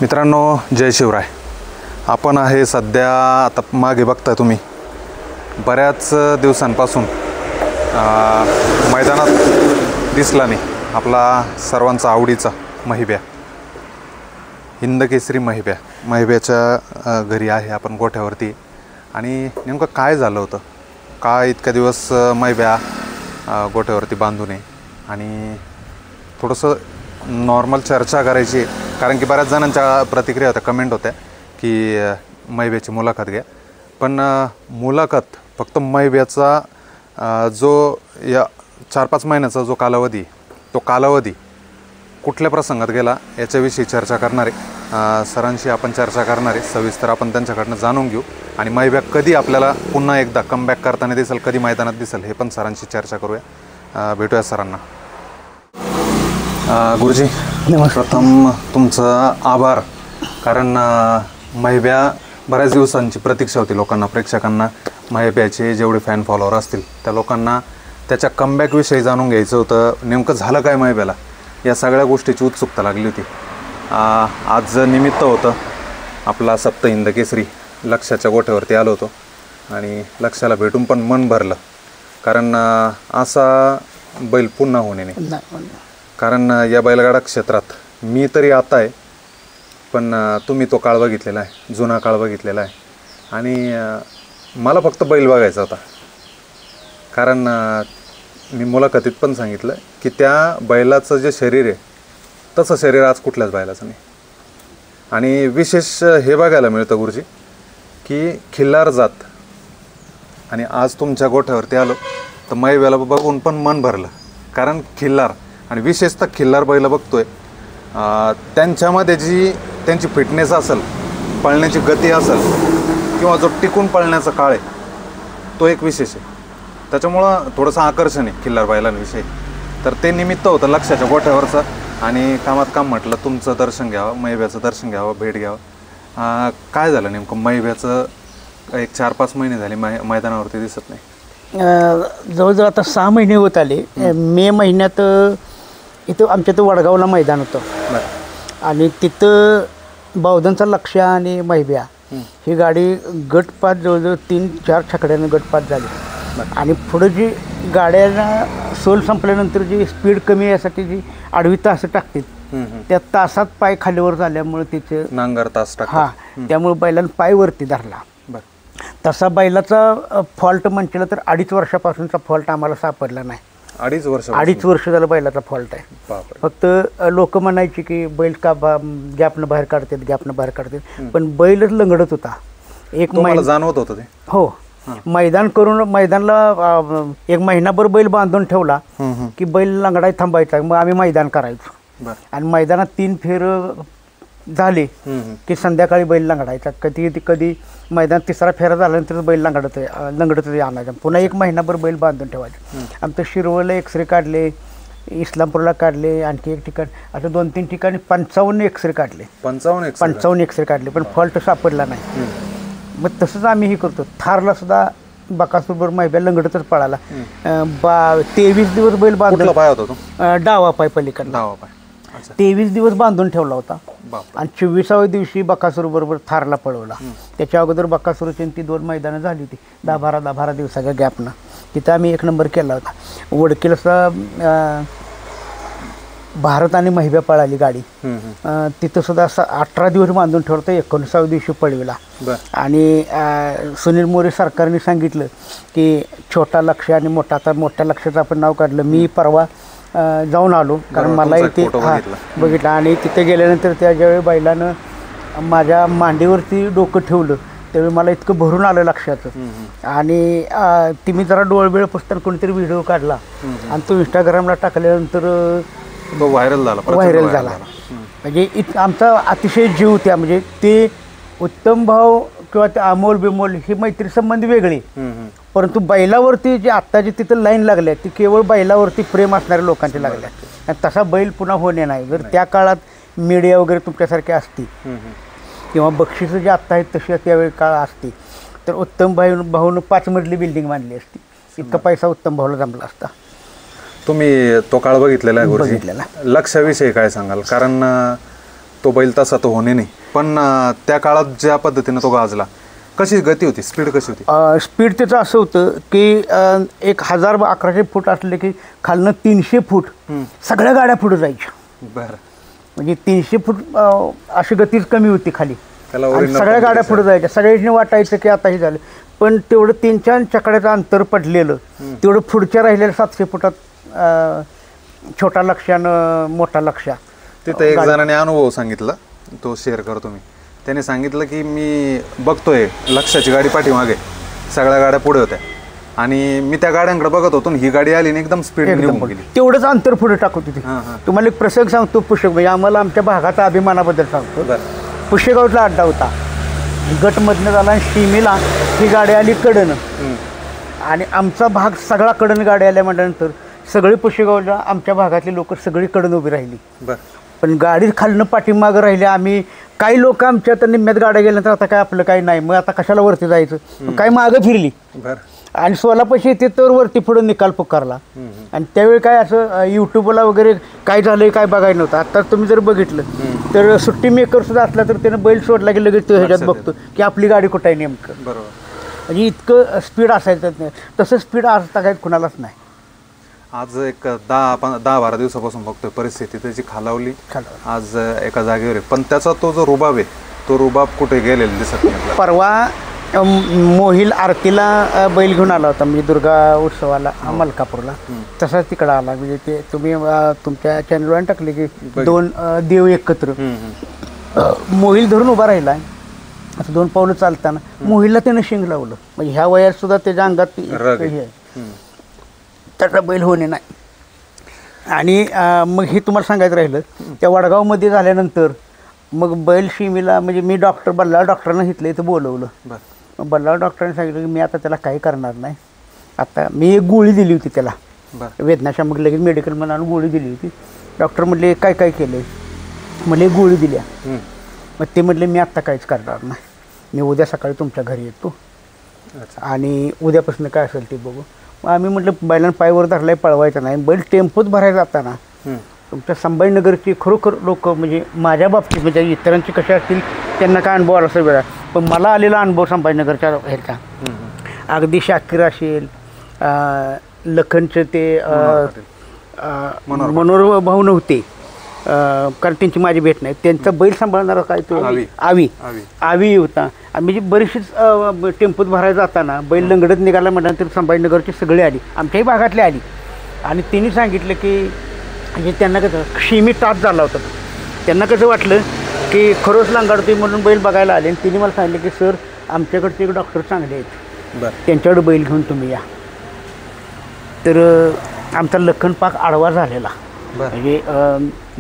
मित्रांनो, जय शिवराय. आपण आहे सध्या आता मागे बघताय तुम्ही बऱ्याच दिवसांपासून मैदानात दिसला नाही आपला सर्वांचा आवडीचा महिब्या, हिंदकेसरी महिब्याच्या घरी आहे आपण गोठ्यावरती. आणि नेमकं काय झालं होतं, काय इतक्या दिवस महिब्या गोठ्यावरती बांधू नये आणि थोडंसं नॉर्मल चर्चा करायची, कारण की बऱ्याच जणांच्या प्रतिक्रिया होत्या, कमेंट होत्या की महिब्याची मुलाखत घ्या. पण मुलाखत फक्त महिब्याचा जो या 4-5 महिन्याचा जो कालावधी, तो कालावधी कुठल्या प्रसंगात गेला याच्याविषयी चर्चा करणारे सरांशी आपण चर्चा करणारे सविस्तर आपण त्यांच्याकडनं जाणून घेऊ. आणि महिब्या कधी आपल्याला पुन्हा एकदा कमबॅक करताना दिसेल, कधी मैदानात दिसेल, हे पण सरांशी चर्चा करूया. भेटूया सरांना. गुरुजी, प्रथम तुमचं आभार, कारण महिब्या बऱ्याच दिवसांची प्रतीक्षा होती लोकांना, प्रेक्षकांना. महिब्याचे जेवढे फॅन फॉलोअर असतील त्या लोकांना त्याच्या कमबॅकविषयी जाणून घ्यायचं होतं. नेमकं झालं काय महिब्याला, या सगळ्या गोष्टीची उत्सुकता लागली होती. आज निमित्त होतं आपला सप्त हिंदकेसरी लक्षाच्या गोठ्यावरती आलो होतो आणि लक्षाला भेटून पण मन भरलं, कारण असा बैल पुन्हा होणे नाही. कारण या बैलगाडा क्षेत्रात मी तरी आता आहे, पण तुम्ही तो काळ बघितलेला आहे, जुना काळ बघितलेला आहे. आणि मला फक्त बैल बघायचा होता, कारण मी मुलाखतीत पण सांगितलं की त्या बैलाचं जे शरीर आहे तसं शरीर आज कुठल्याच बैलाचं नाही. आणि विशेष हे बघायला मिळतं गुरुजी की खिल्लार जात. आणि आज तुमच्या गोठ्यावरती आलो तर महिब्याला बघून पण मन भरलं, कारण खिल्लार आणि विशेषतः खिल्लार बैल बघतोय, त्यांच्यामध्ये जी त्यांची फिटनेस असेल, पळण्याची गती असेल, किंवा जो टिकून पळण्याचा काळ आहे तो एक विशेष आहे. त्याच्यामुळं थोडंसं आकर्षण आहे खिल्लार बैलांविषयी. तर ते निमित्त होतं लक्षाच्या गोठ्यावरचं, आणि कामात काम म्हटलं तुमचं दर्शन घ्यावं, महिब्याचं दर्शन घ्यावं, भेट घ्यावं. काय झालं नेमकं, महिब्याचं एक 4-5 महिने झाले मैदानावरती दिसत नाही. जवळजवळ आता 6 महिने होत आले. मे महिन्यात इथं आमच्या इथं वडगावला मैदान होतं आणि तिथं बावधनचा लक्ष आणि महिब्या ही गाडी गटपात जवळजवळ 3-4 छकड्यानं गटपात झाली. आणि पुढं जी गाड्यांना सोल संपल्यानंतर जी स्पीड कमी यासाठी जी आडवी तास टाकतात, त्या तासात पाय खालीवर झाल्यामुळे तिचे नांगर तास त्यामुळे बैलानं पाय वरती धरला. तसा बैलाचा फॉल्ट म्हणलं तर 2.5 वर्षापासूनचा फॉल्ट आम्हाला सापडला नाही. 2.5 वर्ष झालं बैलाचा फॉल्ट आहे. फक्त लोक म्हणायची की बैल का गॅपनं बाहेर काढतात, पण बैलच लंगडत होता. एक महिना जाणवत होतं ते. हो, मैदान करून मैदानला 1 महिनाभर बैल बांधून ठेवला की बैल लंगडाय थांबायचा. मग आम्ही मैदान करायचो आणि मैदानात 3 फेर झाले की संध्याकाळी बैल लंगडायचा. कधी मैदान 3रा फेरा झाल्यानंतर बैल लंगडत आणायचा. पुन्हा 1 महिनाभर बैल बांधून ठेवायचे. आमचं शिरवळला एक्सरे काढले, इस्लामपूरला काढले, आणखी एक ठिकाण असं 2-3 ठिकाणी 55 एक्सरे काढले. 55 एक्सरे काढले, पण फॉल्ट सापडला नाही. मग तसंच आम्ही हे करतो. थारला सुद्धा बकासूरबरोबर महिब्या लंगडतच पळाला. 23 दिवस बैल बांधून, डावा पाय पलीकडला 23 दिवस बांधून ठेवला होता. आणि 24व्या दिवशी बकासूरबरोबर थारला पळवला. त्याच्या अगोदर बकासूरची ती 2 मैदानं झाली होती 10-12 दिवसाच्या गॅपनं. तिथं आम्ही 1 नंबर केला होता. वडकीला सुद्धा भारत आणि महिब्या पळाली गाडी. तिथं सुद्धा असं 18 दिवस बांधून ठेवलं, 19व्या दिवशी पळविला. आणि सुनील मोरे सरकारने सांगितलं की छोटा लक्ष आणि मोठा, आता मोठ्या लक्षाचं आपण नाव काढलं. मी परवा जाऊन आलो, कारण मला इथे बघितलं. आणि तिथे गेल्यानंतर त्या ज्यावेळी बैलानं माझ्या मांडीवरती डोकं ठेवलं त्यावेळी मला इतकं भरून आलं लक्षाचं. आणि ती मी जरा डोळबेळ पुस्तक कोणतरी व्हिडिओ काढला आणि तो इंस्टाग्रामला टाकल्यानंतर व्हायरल झाला. म्हणजे आमचा अतिशय जीव त्या, म्हणजे ते उत्तम भाव किंवा ते अमोल बिमोल ही मैत्री संबंध वेगळी, परंतु बैलावरती जे आत्ता जे तिथं लाईन लागल्या ती केवळ बैलावरती प्रेम असणाऱ्या लोकांची लागल्या. आणि तसा बैल पुन्हा होणे नाही. जर त्या काळात मीडिया वगैरे तुमच्यासारखी असती किंवा बक्षिसं जे आत्ता आहेत तशी त्यावेळी काळ असती, तर उत्तम भाऊनं 5 मजली बिल्डिंग बांधली असती. इतका पैसा उत्तम भाऊला जमला असता. तुम्ही तो काळ बघितलेला आहे गुरुजी. लक्षाविषयी काय सांगाल, कारण तो बैल तसा तो होणे नाही, पण त्या काळात ज्या पद्धतीने तो गाजला, कशी गती होती, स्पीड कशी होती? स्पीड त्याचं असं होतं की 1100-1100 फूट असले की खालनं 300 फूट सगळ्या गाड्या पुढे जायच्या. बरं. म्हणजे 300 फूट अशी गतीच कमी होती खाली त्याला आणि original सगळ्या गाड्या पद्धतीचं. पुढे जायच्या. सगळ्यांनी वाटायचं की आता हे झालं, पण तेवढं 3-4 चकड्याचं अंतर पडलेलं तेवढं पुढच्या राहिलेल्या 700 फुटात छोटा लक्ष्यानं मोठा लक्ष्या. तिथं एक जणाने अनुभव सांगितला, तो शेअर करतो मी. त्याने सांगितलं की मी बघतोय लक्षाची गाडी पाठीमागे, सगळ्या गाड्या पुढे होत्या आणि मी त्या गाड्यांकडे बघत होतो आणि ही गाडी आली आणि एकदम स्पीड निघून गेली. तेवढंच अंतर पुढे टाकत होती. तुम्हाला एक प्रसंग सांगतो. पुष्यक म्हणजे आम्हाला आमच्या भागाचा अभिमानाबद्दल सांगतो. पुष्यगावचा अड्डा होता, गटमधनं झाला आणि सीमेला ही गाडी आली कडनं आणि आमचा भाग सगळा कडन गाडी आल्या म्हटल्यानंतर सगळी पुष्यगावला आमच्या भागातली लोक सगळी कडन उभी राहिली. पण गाडी खालनं पाठीमागं राहिली. आम्ही काही लोक आमच्या तर निम्म्यात गाड्या गेल्यानंतर आता काय आपलं काही नाही, मग आता कशाला वरती जायचं, काही मागं फिरली आणि सोलापाशी येते तर वरती पुढे निकाल पुकारला. आणि त्यावेळी काय असं यूट्यूबला वगैरे काय झालंय काय बघायला नव्हतं. आता तुम्ही जर बघितलं तर सुट्टी मेकर सुद्धा असला तर त्यानं बैल सोडला की लगेच तो ह्याच्यात बघतो की आपली गाडी कुठं आहे नेमकं. म्हणजे इतकं स्पीड असायचं नाही. तसं स्पीड आता काय कुणालाच नाही. आज एक 10-12 दिवसापासून बघतोय परिस्थिती त्याची खालावली, आज एका जागेवर आहे. पण त्याचा तो जो रुबाब आहे, तो रुबाब कुठे गेलेला दिसत नाही. परवा मोहिल आरतीला बैल घेऊन आला होता, म्हणजे दुर्गा उत्सवाला मलकापूरला. तसाच तिकडं आला. म्हणजे ते तुम्ही तुमच्या चॅनलवर टाकले की 2 देव एकत्र. मोहिल धरून उभा राहिला, असं 2 पावलं चालताना मोहिलला त्यानं शिंग लावलं. म्हणजे ह्या वयात सुद्धा त्याच्या अंगात हे त्याचा बैल होणे नाही. आणि मग हे तुम्हाला सांगायचं राहिलं, त्या वडगावमध्ये झाल्यानंतर मग बैल शिमीला म्हणजे मी बल्लाळ डॉक्टरांना घेतलं इथं बोलवलं. मग बल्लाळ डॉक्टरांनी सांगितलं की मी आता त्याला काही करणार नाही. आता मी एक गोळी दिली होती त्याला, वेदनाशामक लगेच मेडिकल म्हणून गोळी दिली होती. डॉक्टर म्हटले काय काय केलं, मला गोळी दिल्या. मग ते म्हटले मी आत्ता काहीच करणार नाही, मी उद्या सकाळी तुमच्या घरी येतो आणि उद्यापासून काय असेल ते बघू. मग आम्ही म्हटलं बैलांना पायवर धरलाय, पळवायचं नाही. बैल टेम्पोत भरायला जाताना तुमच्या संभाजीनगरची खरोखर लोक म्हणजे माझ्या बाबतीत म्हणजे इतरांची कशा असतील त्यांना काय अनुभव आला असेल वेळा, पण मला आलेला अनुभव संभाजीनगरच्या ह्याचा अगदी शाकीर असेल, लखनचे ते मनोहर भाऊ नव्हते कारण त्यांची माझी भेट नाही, त्यांचा बैल सांभाळणारा काय तो आवी होता. म्हणजे बरीचशीच टेम्पोत भरायला जाताना बैल लंगडत निघाला म्हटल्यानंतर संभाजीनगरची सगळी आली, आमच्याही भागातली आली. आणि त्यांनी सांगितलं की म्हणजे त्यांना कसं शिमी तास झाला होता. त्यांना कसं वाटलं की खरोच लांगाडतोय म्हणून बैल बघायला आले. आणि तिने मला सांगितलं की सर आमच्याकडचे एक डॉक्टर चांगले आहेत, त्यांच्याकडे बैल घेऊन तुम्ही या. तर आमचा लखन पाक आडवा झालेला, म्हणजे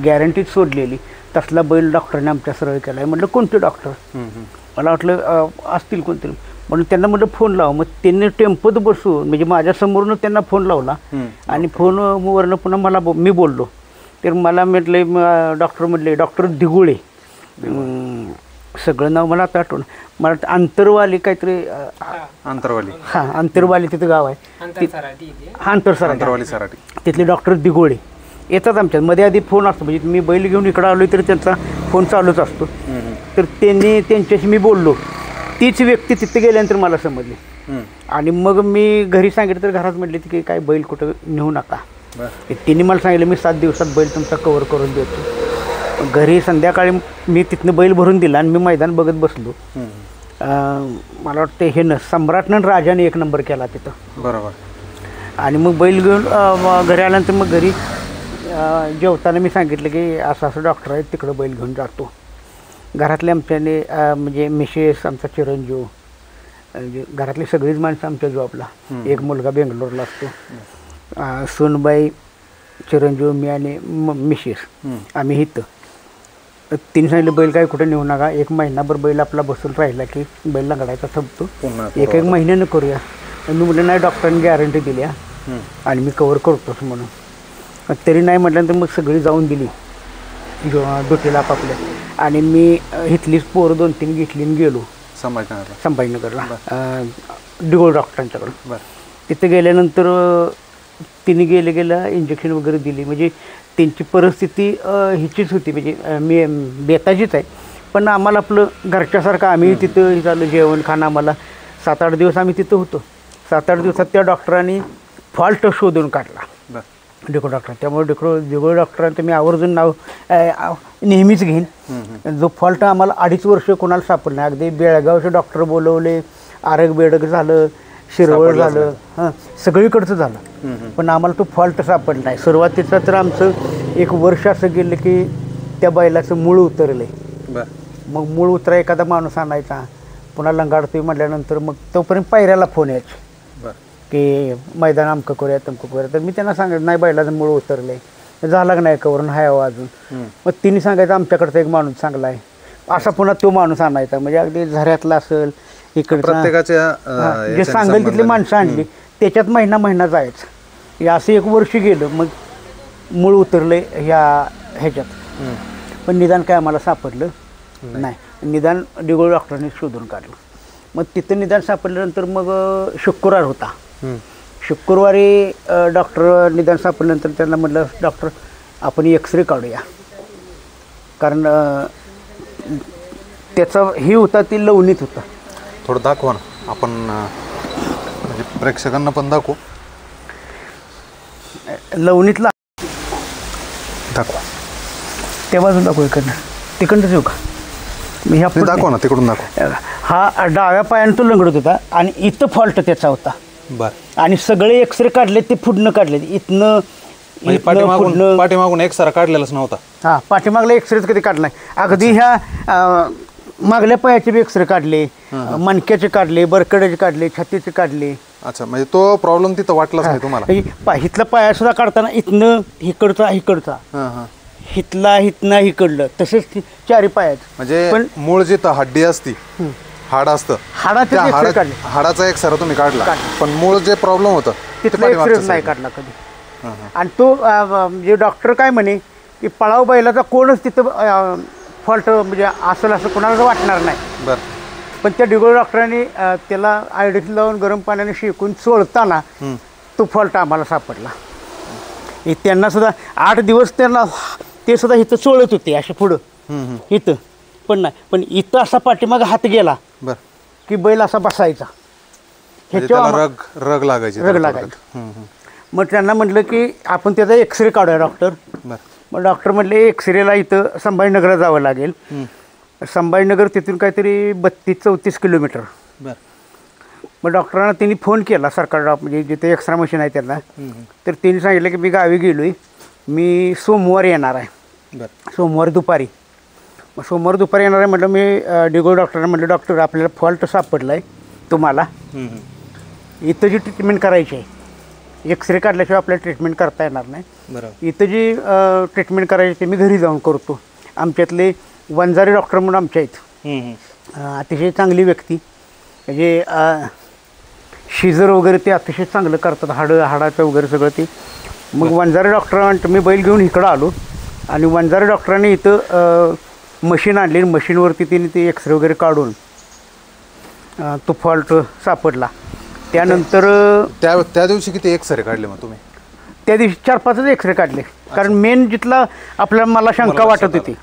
गॅरंटीच सोडलेली, तसला बैल डॉक्टरने आमच्या सरळ केला आहे. म्हटलं कोणते डॉक्टर, मला वाटलं असतील कोणतरी, म्हणून त्यांना म्हटलं फोन लाव. मग त्यांनी टेम्पोत बसून म्हणजे माझ्यासमोरून त्यांना फोन लावला आणि फोनवरनं पुन्हा मला मी बोललो. तर मला म्हटले डॉक्टर म्हटले डॉक्टर दिगुळे, सगळं नाव मला आता आठवण, मला अंतरवाली काहीतरी अंतरवाली तिथं गाव आहे, अंतरसराटी, तिथले डॉक्टर दिगोळे येतात आमच्यात. मध्ये आधी फोन असतो, म्हणजे मी बैल घेऊन इकडं आलो तरी त्यांचा फोन चालूच असतो. तर त्यांच्याशी मी बोललो, तीच व्यक्ती तिथे गेल्यानंतर मला समजली. आणि मग मी घरी सांगितलं तर घरात म्हटले की काय बैल कुठं नेऊ नका. तिने मला सांगितलं मी 7 दिवसात बैल तुमचा कव्हर करून देतो. घरी संध्याकाळी मी तिथनं बैल भरून दिला आणि मी मैदान बघत बसलो. मला वाटतं हे सम्राटनं राजाने 1 नंबर केला तिथं. बरोबर. आणि मग बैल घेऊन घरी आल्यानंतर मग घरी जेवताना मी सांगितलं की असं असं डॉक्टर आहेत तिकडं बैल घेऊन जातो. घरातले आमच्याने म्हणजे मिसेस आमचा चिरंजीव, म्हणजे घरातली सगळीच माणसं आमच्या जॉबला, एक मुलगा बेंगलोरला असतो, सोनबाई, चिरंजीव, मी आणि मिसेस आम्ही इथं. तिने सांगितलं बैल काय कुठे नेऊ नका, 1 महिनाभर बैल आपला बसून राहिला की बैल लंगडायचा थांबतो, 1 महिन्यानं करूया. मी म्हटलं नाही डॉक्टरांनी गॅरंटी दिली आणि मी कवर करतोच म्हणून. तरी नाही म्हटल्यानंतर मग सगळी जाऊन दिली ड्युटीला आपापल्या. आणि मी इथलीच पोरं 2-3 घेतली आणि गेलो संभाजीनगरला दिगोळ डॉक्टरांच्याकडं. तिथे गेल्यानंतर तिने गेल्या इंजेक्शन वगैरे दिली. म्हणजे त्यांची परिस्थिती हिचीच होती, म्हणजे मी बेताचीच आहे. पण आम्हाला आपलं घरच्यासारखं आम्ही तिथं झालं जेवण खाणं. आम्हाला 7-8 दिवस आम्ही तिथं होतो. 7-8 दिवसात त्या डॉक्टरांनी फॉल्ट शोधून काढला, डेको डॉक्टर. त्यामुळे डेको डॉक्टरांचं मी आवर्जून नाव नेहमीच घेईन. जो फॉल्ट आम्हाला 2.5 वर्ष कोणाला सापडला नाही. अगदी बेळगावचे डॉक्टर बोलवले, आरग बेडग झालं, शिरवळ झालं, हां सगळीकडचं झालं, पण आम्हाला तो फॉल्ट सापडला नाही. सुरुवातीचं तर आमचं 1 वर्ष असं गेलं की त्या बैलाचं मूळ उतरलं. मग मूळ उतरा एखादा माणूस आणायचा, पुन्हा लंगाडतोय म्हटल्यानंतर मग तोपर्यंत पायऱ्याला फोन यायचा की मैदान अमकं करूया तमकं करूया. तर मी त्यांना सांगायचं नाही बैलाचं मूळ उतरलं आहे, झाला का नाही कवरून हाय अजून. मग तिने सांगायचं आमच्याकडचा एक माणूस चांगला आहे, असा पुन्हा तो माणूस आणायचा. म्हणजे अगदी झऱ्यातला असेल इकडचा जे सांगेल तिथली माणसं आणली, त्याच्यात महिना जायचं. असं 1 वर्ष गेलं. मग मूळ उतरले ह्याच्यात, पण निदान काय आम्हाला सापडलं नाही. निदान डिगोळ डॉक्टरांनी शोधून काढलं. मग तिथं निदान सापडल्यानंतर मग शुक्रवार होता. शुक्रवारी डॉक्टर निदान सापडल्यानंतर त्यांना म्हटलं डॉक्टर आपण एक्सरे काढूया, कारण त्याचा ही होता ती लवणीत होता. थोडं दाखवा ना आपण, म्हणजे प्रेक्षकांना पण दाखवू. लवणीतला दाखवा, त्या बाजून दाखवू, इकडनं तिकडनंच येऊ का मी? ह्या दाखवा ना, तिकडून दाखवा. हा डाव्या पायानं तो लंगडत होता आणि इथं फॉल्ट त्याचा होता. आणि सगळे एक्सरे काढले ते फुडणं काढले, इथनं पाठीमागून एक्सरा काढलेलाच नव्हता. हा पाठीमागला एक्सरेच कधी काढलाय. अगदी ह्या मागल्या पायाचे बी एक्सरे काढले, मणक्याचे काढले, बरकड्याचे काढले, छातीचे काढले. अच्छा, म्हणजे तो प्रॉब्लेम तिथं वाटलाच नाही तुम्हाला? इथला पाया सुद्धा काढताना इथनं इकडचा हितला हितना हिकडलं, तसेच 4 पायात. म्हणजे पण मूळ जिथं हड्डी असती, हाड असतं, हाडाचा एक्सरा तुम्ही काढला, पण मूळ जे प्रॉब्लेम होतं तिथला एक्सरे नाही काढला कधी. आणि तो जे डॉक्टर काय म्हणे की पळाव बैलाचा कोणच तिथं फॉल्ट म्हणजे असेल असं कोणाला वाटणार नाही. पण त्या डिगोळ डॉक्टरांनी त्याला आयडीसी लावून गरम पाण्याने शेकून चोळताना तो फॉल्ट आम्हाला सापडला. त्यांना सुद्धा 8 दिवस त्यांना ते सुद्धा इथं चोळत होते असे पुढं इथं, पण नाही. पण इथं असा पाठीमाग हात गेला की बैल असा बसायचा, रग लागायची. मग त्यांना म्हटलं की आपण त्याचा एक्सरे काढूया डॉक्टर. मग डॉक्टर म्हटले एक्सरेला इथं संभाजीनगरला जावं लागेल. संभाजीनगर तिथून काहीतरी 32-34 किलोमीटर. मग डॉक्टरांना त्यांनी फोन केला, सरकार म्हणजे जिथे एक्स्ट्रा मशीन आहे त्यांना. तर त्यांनी सांगितलं की मी गावी गेलो आहे, मी सोमवारी येणार आहे, सोमवारी दुपारी. मग सोमवारी दुपारी येणार आहे म्हटलं. मी डिगोळ डॉक्टरांना म्हटलं डॉक्टर आपल्याला फॉल्ट सापडला आहे तुम्हाला, इथं जी ट्रीटमेंट करायची आहे, एक्सरे काढल्याशिवाय आपल्याला ट्रीटमेंट करता येणार नाही. इथं जी ट्रीटमेंट करायची ते मी घरी जाऊन करतो. आमच्यातले वंजारी डॉक्टर म्हणून आमच्या आहेत, अतिशय चांगली व्यक्ती, म्हणजे शिजर वगैरे ते अतिशय चांगलं करतात, हाडाचं वगैरे सगळं ते. मग वंजारी डॉक्टर मी बैल घेऊन इकडं आलो आणि वंजारी डॉक्टरांनी इथं मशीन आणली. मशीनवरती तिने ते एक्सरे वगैरे काढून तो फॉल्ट सापडला. त्यानंतर त्या दिवशी किती एक्सरे काढले मग तुम्ही? त्या दिवशी 4-5च एक्सरे काढले, कारण मेन जिथला आपल्याला मला शंका वाटत होती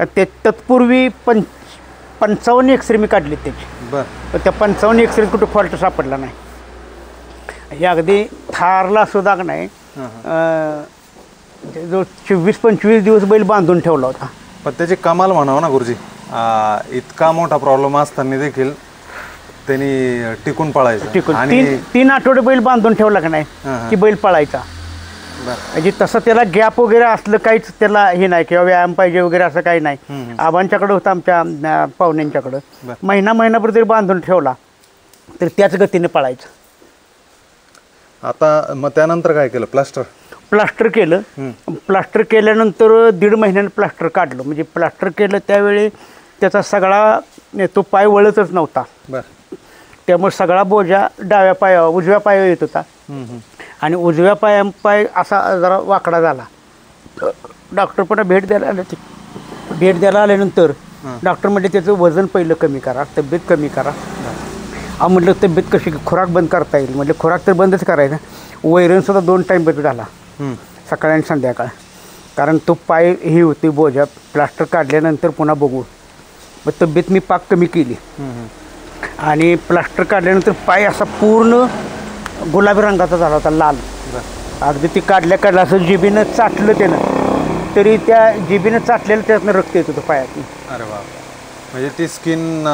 त्या तत्पूर्वी 55 एक्सरे मी काढले त्याचे. पण त्या 55 एक्सरेत कुठं फॉल्ट सापडला नाही. हे अगदी थारला सुद्धा नाही, जो 24-25 दिवस बैल बांधून ठेवला होता. पण त्याची कमाल म्हणावं ना गुरुजी, इतका मोठा प्रॉब्लेम असताना देखील त्यांनी टिकून पळायचं. आणि 3 आठवडे बैल बांधून ठेवला का नाही की बैल पळायचा. म्हणजे तसं त्याला गॅप वगैरे असलं काहीच त्याला हे नाही, किंवा व्यायाम पाहिजे वगैरे असं काही नाही. आबांच्याकडं होतं, आमच्या पाहुण्यांच्याकडं. महिनाभर जरी बांधून ठेवला तर त्याच गतीने पळायचं. आता मग त्यानंतर काय केलं? प्लास्टर केलं. प्लास्टर केल्यानंतर 1.5 महिन्यानं प्लास्टर काढलं. म्हणजे प्लास्टर केलं त्यावेळी त्याचा सगळा तो पाय वळतच नव्हता, त्यामुळे सगळा बोजा उजव्या पायावर येत होता आणि उजव्या पाय असा जरा वाकडा झाला. डॉक्टर पण भेट द्यायला आल्यानंतर डॉक्टर म्हटले त्याचं वजन पहिलं कमी करा, तब्येत कमी करा. म्हटलं तब्येत कशी, खुराक बंद करता येईल. म्हटलं खुराक तर बंदच करायचं. वैरणसुद्धा 2 टाईम बंद झाला, सकाळी आणि संध्याकाळ. कारण तो पाय ही होती बोजा, प्लास्टर काढल्यानंतर पुन्हा बघू, मग तब्येत मी पाक कमी केली आणि प्लास्टर काढल्यानंतर पाय असा पूर्ण गुलाबी रंगाचा झाला होता, लाल. अगदी ती काढल्या असं जिबीनं चाटलं त्यानं तरी त्या जिबीनं चाटलेलं त्यातनं रक्त येत होतं पायातून. अरे वा, म्हणजे ती स्किन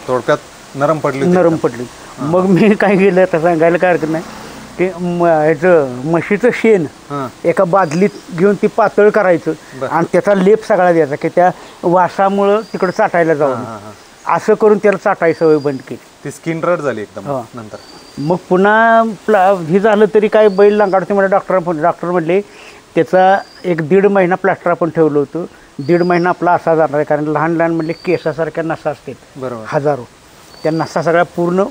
थोडक्यात नरम पडली. मग मी काय केलं आता सांगायला काय हरकत नाही की ह्याचं म्हशीचं शेण एका बादलीत घेऊन ती पातळ करायचं आणि त्याचा लेप सगळा द्यायचा की त्या वासामुळं तिकडं चाटायला जाऊन, असं करून त्याला चाटायची सवय बंद केली. ती स्किन रड झाली एकदम नंतर. मग पुन्हा हे झालं तरी काय बैल लांगाडते मला डॉक्टर म्हटले त्याचा 1-1.5 महिना प्लास्टर आपण ठेवलं होतं. 1.5 महिना आपला असा जाणार आहे, कारण लहान लहान म्हटले केसासारख्या नसा असतात, बरोबर, हजारो. त्या नसा सगळ्या पूर्ण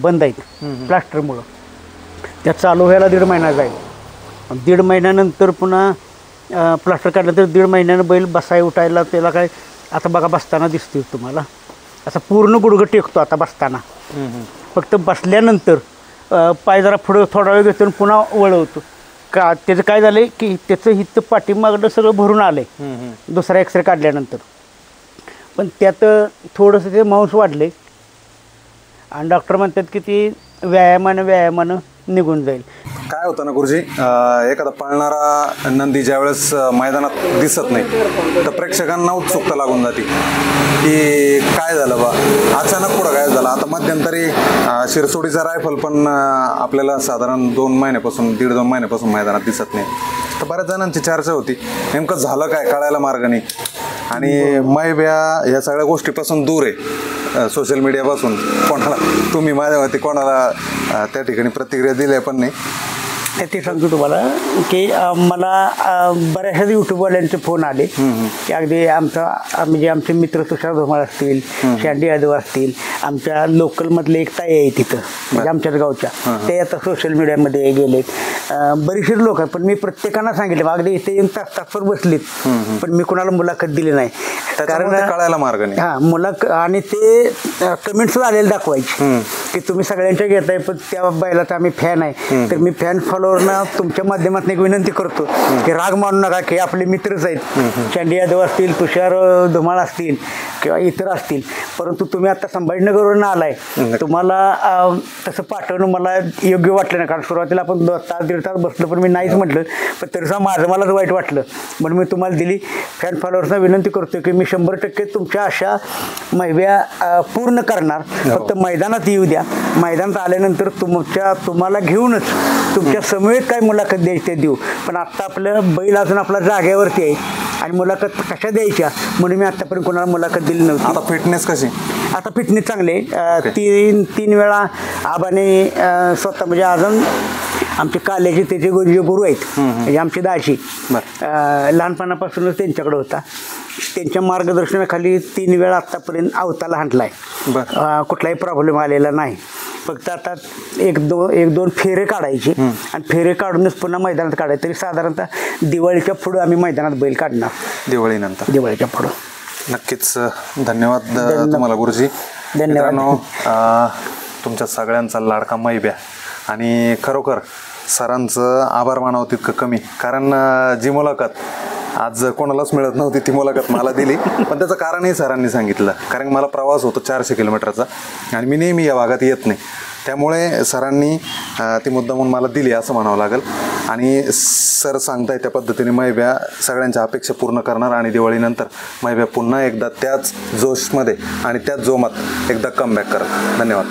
बंद आहेत प्लास्टरमुळं. त्या चालू व्हायला 1.5 महिना जाईल. 1.5 महिन्यानंतर पुन्हा प्लास्टर काढलं तर 1.5 महिन्यानं बैल बसाय उठायला त्याला काय आता बघा बसताना दिसते तुम्हाला असं पूर्ण गुडघं टेकतो आता बसताना. फक्त बसल्यानंतर पाय जरा पुढं थोडा वेळ घेतो पुन्हा वळवतो. का त्याचं काय झालं आहे की त्याचं हित पाठीमागलं सगळं भरून आलं आहे दुसरा एक्सरे काढल्यानंतर, पण त्यात थोडंसं ते मांस वाढले आणि डॉक्टर म्हणतात की ती व्यायामानं निघून जाईल. काय होतं ना गुरुजी, एखादा पळणारा नंदी ज्यावेळेस मैदानात दिसत नाही तर प्रेक्षकांना उत्सुकता लागून जाते की काय झालं बा, अचानक पुढं काय झालं. आता मध्यंतरी शिरसोडीचा रायफल पण आपल्याला साधारण 2 महिन्यापासून 1.5-2 महिन्यापासून मैदानात दिसत नाही. तर बऱ्याच जणांची चर्चा होती नेमकं झालं काय, कळायला मार्ग नाही. आणि मैब्या ह्या सगळ्या गोष्टीपासून दूर आहे, सोशल मीडियापासून. कोणाला तुम्ही माझ्यावरती कोणाला त्या ठिकाणी प्रतिक्रिया दिल्या पण नाही. ते सांगतो तुम्हाला की मला बऱ्याचशा यूट्यूबवाल्यांचे फोन आले की अगदी म्हणजे आमचे मित्र तुषार धुमाळ असतील, शँडी यादव असतील, आमच्या लोकलमधले एक ताई आहे तिथं म्हणजे आमच्याच गावच्या, ते आता सोशल मीडियामध्ये गेलेत. बरीचशी लोक आहेत, पण मी प्रत्येकांना सांगितलं अगदी इथे येऊन तासभर बसलीत, पण मी कोणाला मुलाखत दिली नाही. कारण कळायला मार्ग नाही. आणि ते कमेंट्स आलेले दाखवायचे की तुम्ही सगळ्यांच्या घेताय, पण त्या बैलाचा आम्ही फॅन आहे. तर मी फॅन फॉलोअरना तुमच्या माध्यमातून एक विनंती करतो की राग मानू नका की आपले मित्रच आहेत, शँडी यादव असतील, तुषार धुमाळ असतील किंवा इतर असतील, परंतु तुम्ही आता संभाजीनगरवरून आलाय, तुम्हाला तसं पाठवणं मला योग्य वाटलं नाही. कारण सुरुवातीला आपण 1-1.5 तास बसलो, पण मी नाहीच म्हटलं, पण तरीसुद्धा मलाच वाईट वाटलं म्हणून मी तुम्हाला दिली. फॅन फॉलोअर्सना विनंती करतो की मी 100% तुमच्या अशा मैब्या पूर्ण करणार. फक्त मैदानात येऊ द्या, मैदानात आल्यानंतर तुम्हाला घेऊनच तुमच्या समवेत काय मुलाखत द्यायची ते देऊ. पण आत्ता आपलं बैल अजून आपल्या जागेवरती आहे आणि मुलाखत कशा द्यायच्या म्हणून मी आत्तापर्यंत कोणाला मुलाखत दिली नव्हती. आता फिटनेस कशी? आता फिटनेस चांगले. 3 वेळा आबाने स्वतः म्हणजे अजून आमचे कालेचे त्याचे गुरु आहेत म्हणजे आमचे दाशी, लहानपणापासूनच त्यांच्याकडे होता. त्यांच्या मार्गदर्शनाखाली 3 वेळा आत्तापर्यंत अवताला हाणलाय, कुठलाही प्रॉब्लेम आलेला नाही. फक्त आता 1-2 फेरे काढायचे आणि फेरे काढूनच पुन्हा मैदानात काढायचे. तरी साधारणतः दिवाळीच्या पुढं आम्ही मैदानात बैल काढणार. दिवाळीच्या पुढं. नक्कीच. धन्यवाद तुम्हाला गुरुजी. धन्यवाद. तुमच्या सगळ्यांचा लाडका मैब्या आणि खरोखर सरांचं आभार मानावं तितकं कमी. कारण जी मुलाखत आज कोणालाच मिळत नव्हती ती मुलाखत मला दिली, पण त्याचं कारणही सरांनी सांगितलं. कारण मला प्रवास होतो 400 किलोमीटरचा आणि मी नेहमी या भागात येत नाही, त्यामुळे सरांनी ती मुद्दामून मला दिली असं म्हणावं लागेल. आणि सर सांगताय त्या पद्धतीने मैब्या सगळ्यांच्या अपेक्षा पूर्ण करणार आणि दिवाळीनंतर मैब्या पुन्हा एकदा त्याच जोशमध्ये आणि त्याच जोमात एकदा कमबॅक करत. धन्यवाद.